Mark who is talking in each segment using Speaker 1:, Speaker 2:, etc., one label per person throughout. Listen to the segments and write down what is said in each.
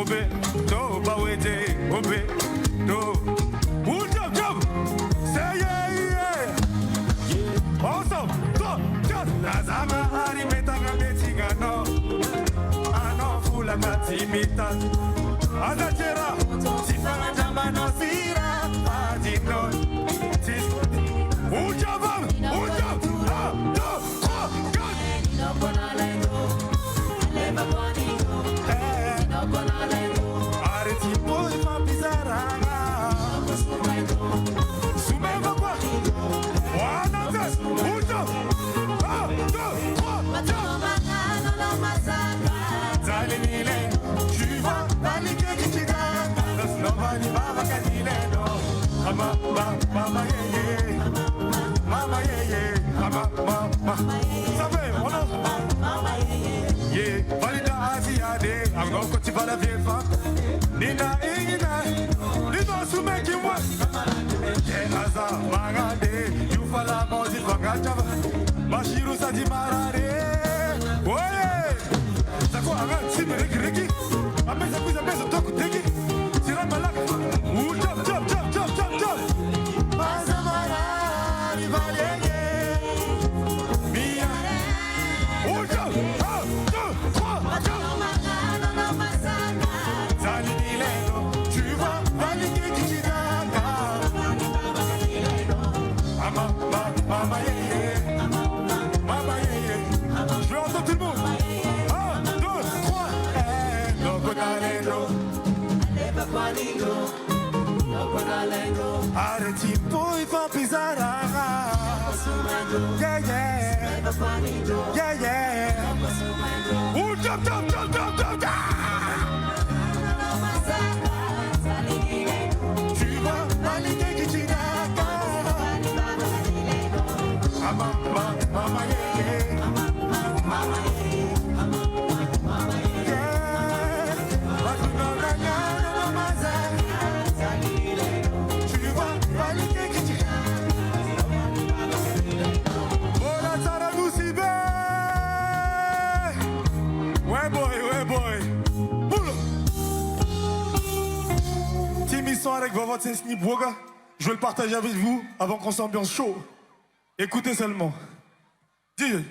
Speaker 1: obe, do bawete, obe, do. Jump, jump. Say yeah. Also, go, just lazama arimeta ngabetinga no. Ano fula katimita. Azachera, sifanga jamba no sira, adino. Jump, Mama, yeah, valida asiade, I'm going to la vieille femme. Nina, Nina, to make you work. Kenaza, Mangade, you fall out of the Fangajava, Mashiru Sadimarade. Oye, Sako, I'm going to see me, Ricky. I'm going to be a talk to take it. Siramalaka, jump. Mazamara, Rivalie. Je veux entendre tout le monde. 1, 2, 3. Arrêtez pour y faire pisar. Yeah. Ooh, jump. Tu vas valider qui t'y Mama, avec Vava Tsensni Boga, je vais le partager avec vous avant qu'on s'ambiance chaud. Écoutez seulement. Dis.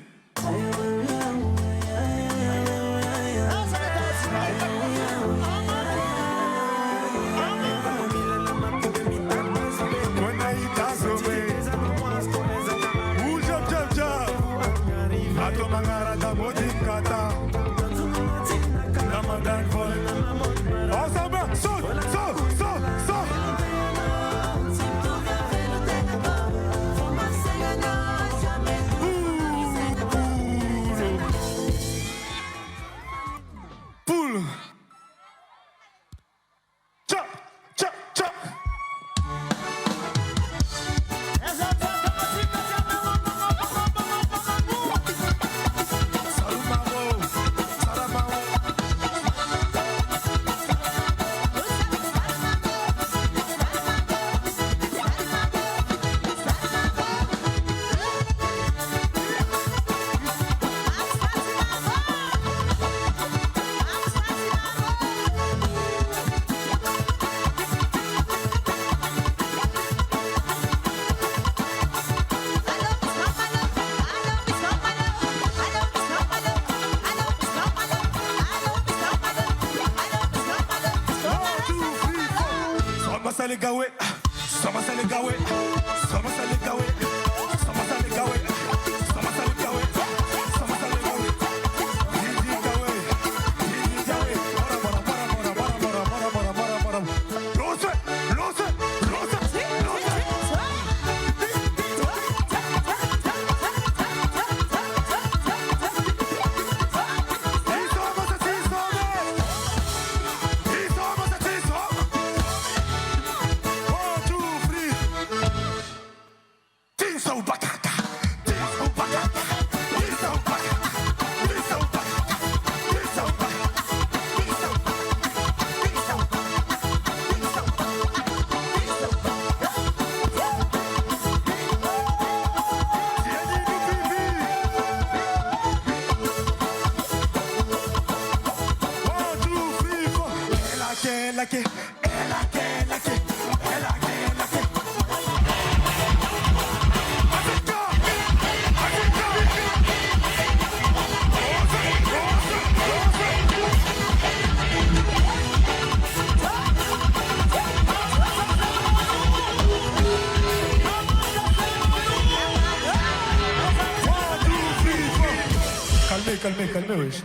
Speaker 1: Calmez, wesh.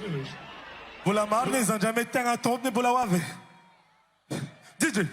Speaker 1: Vous la marnez, ils ont jamais été un tourne pour la wave. DJ.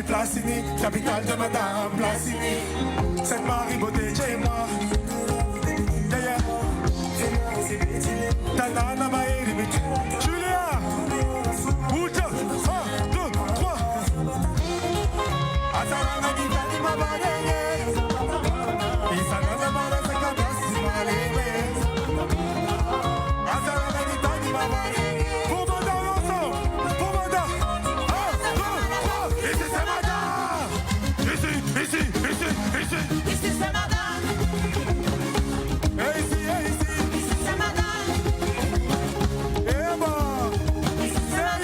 Speaker 1: Placini, capitale de Madame Placini. Cette Marie beauté chez moi. Yeah, yeah. Tanana m'a limite. Julia, Boucha, 1, 2, 3. Atarana di Tani ma baleye. Isana ma la sakana si baleye. Atarana di Tani ma baleye. Pour Manda ensemble, pour Manda. 1, 2, 3. Et c'est Manda. Ici c'est madame. Ici c'est madame. Eh ben, c'est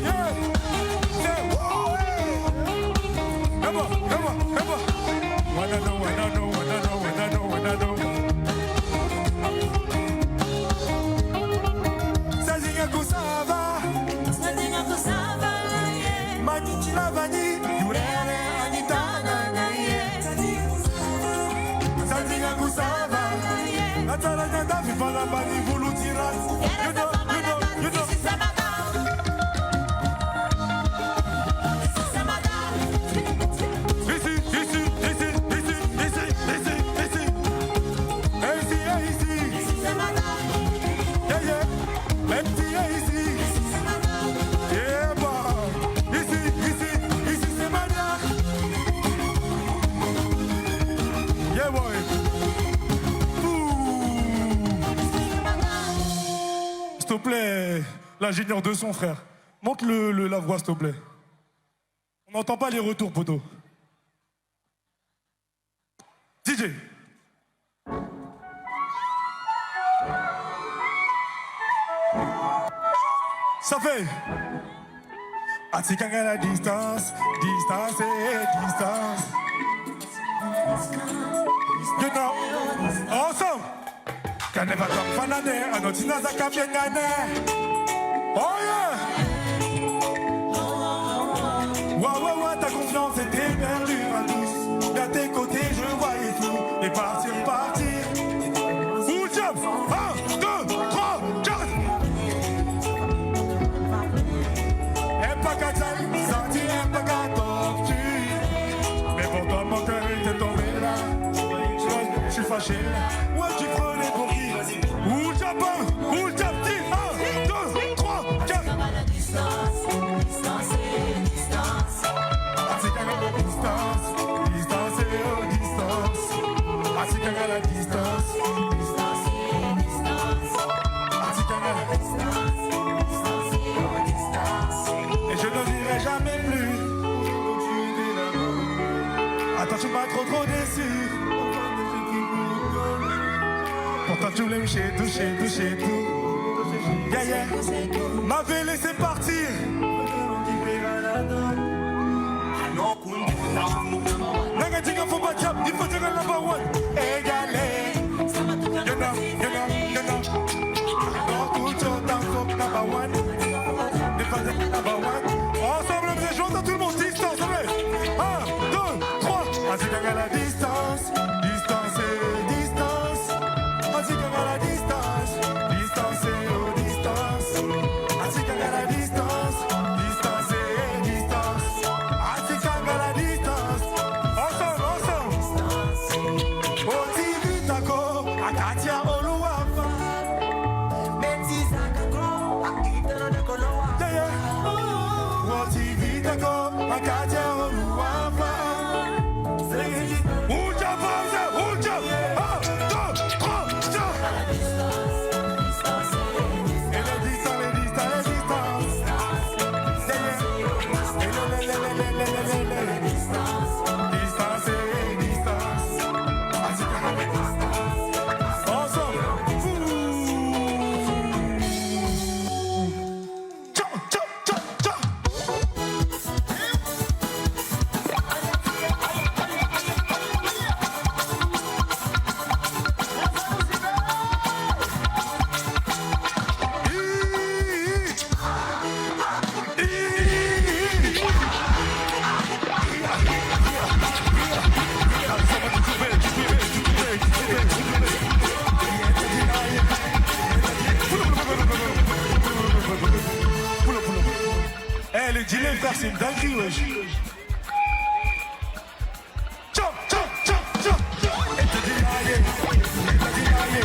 Speaker 1: yeah. C'est wow. Eh ben. Wanna know. Sazinga kusava. Mani lavani. S'il te plaît, l'ingénieur de son frère, monte la voix s'il te plaît. On n'entend pas les retours, poteau. DJ. Ça fait. Atikanga la distance. You know, ensemble. Can never come fanane, anotina zaka biengane. Oh yeah. Ouah, ta confiance était perdue, ma douce. À tes côtés, je voyais tout. Et partir. Ou jump. 1, 2, 3, 4. Aime pas qu'à t'aille, senti, aime pas qu'à torture. Mais pour toi, mon cœur était tombé là. Je suis fâché là. Ouais, tu prenais pour qui? Ou jump, 1, 2, 3, 4. À la distance. Et je ne dirai jamais plus. Attends, je suis pas trop déçu. Pourtant tu voulais me toucher tout. Yeah. M'avait laissé partir. Nanga Jinga faut pas jump, il faut dire le number one. Égalé. Dis-le frère, c'est une dinguerie, wesh. Chop, chop, chop, chop. Et te dis aïe, et te dis aïe.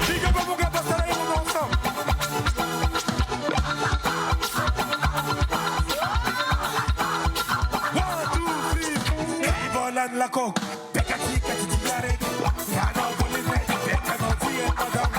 Speaker 1: Chica, pas mon gars, passe à la on est ensemble. One, two, three. Et voilà de la coque. Pekati, kati, tigare. Y'a non, pour les mecs. Pekati, et madame.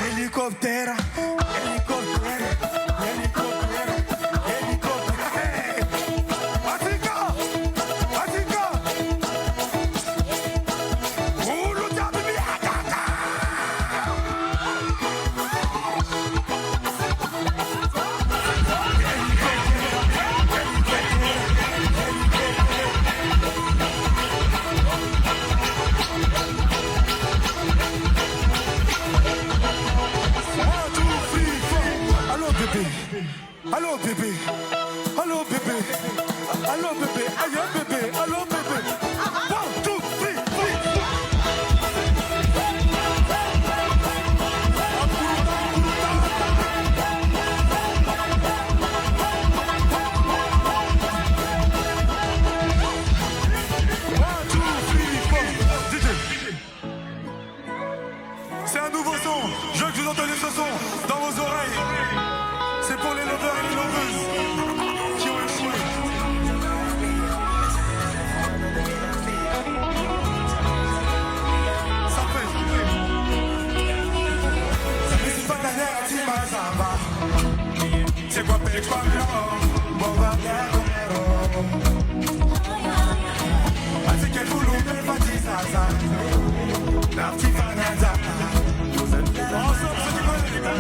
Speaker 1: Helicóptero, helicóptero, helicóptero, helicóptero. Africa, Africa. Ulu tabi biakaka. Allô bébé, allô bébé, allô bébé, aïe bébé, allô bébé. One, two, three, three. One, two, three, four. DJ. C'est un nouveau son. Je veux que vous entendiez ce son dans vos oreilles. C'est pour les lovers et les loveuses qui ont échoué. Ça fait. C'est pas derrière la team à Zamba. C'est quoi payer quoi bien? Bon va bien Así que vous l'ouvrez pas dit ça. La petite Vanessa. Ensemble, c'est du bon.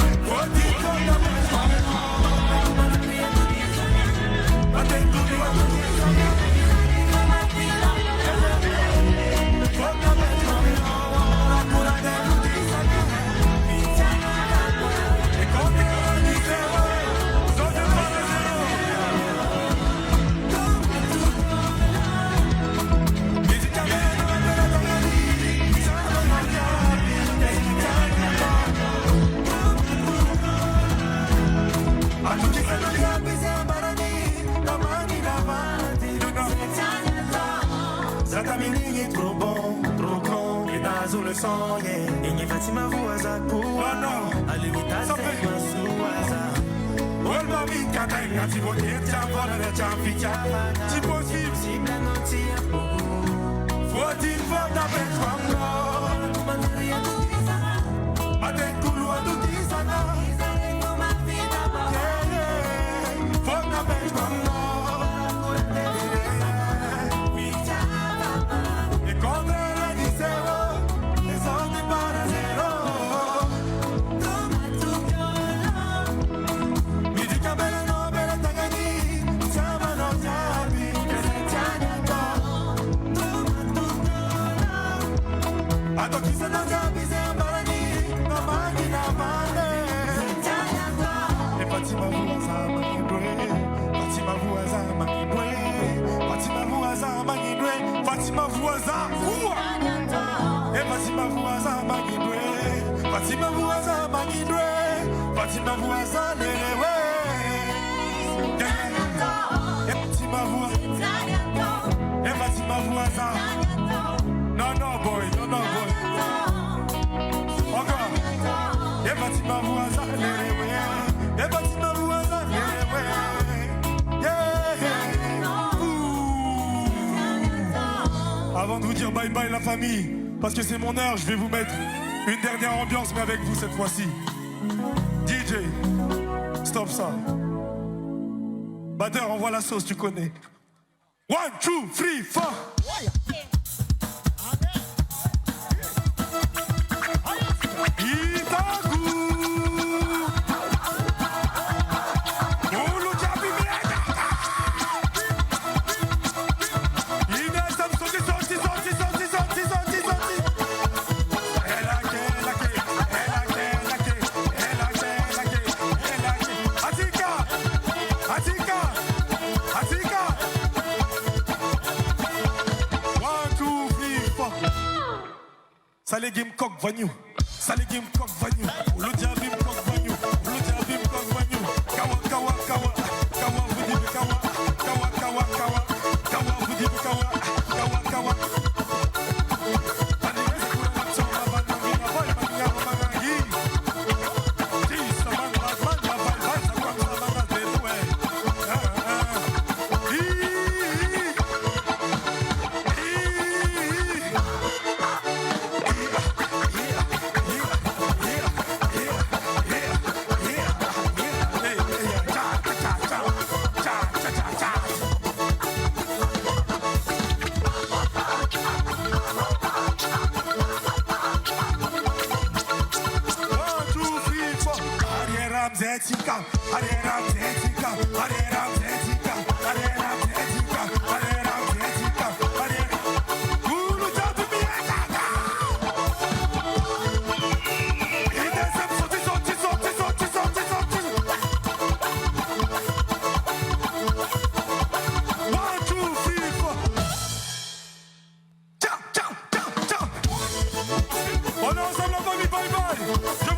Speaker 1: Le sang, yeah. Inye Fatima vuaza kuwa no. Aliwita sema suwaza. Olma vika kainga tibo tieta vona de champicha. Tibo sim sim la notia pogo. Fotin fota petwamno. Kumandaria tutisa. Maten kulua tutisa na. Isale kuma vida ba. Fota petwamno. E contra la dicevo. Ato kisa na jabi se ambarani, na mani na mani. Fatima Voisin. Et Fatima Voisin, Maguidoué. Fatima Voisin, Maguidoué. Fatima Voisin, Léléwé. Et Fatima Voisin. Et Fatima Voisin. Non, non, boy, non, non, boy. Encore. Et Fatima Voisin, Léléwé. Et Fatima Voisin, Léléwé. Avant de vous dire bye bye la famille, parce que c'est mon heure, je vais vous mettre une dernière ambiance, mais avec vous cette fois-ci. DJ, stop ça. Batteur, envoie la sauce, tu connais. 1, 2, 3, 4. Salegim kok vanyu, salegim kok vanyu, ulujabim kok vanyu, ulujabim kok vanyu, kawa kawa kawa, kawa vudi kawa, kawa kawa kawa, kawa vudi kawa, kawa kawa. On est ensemble la famille, bye bye.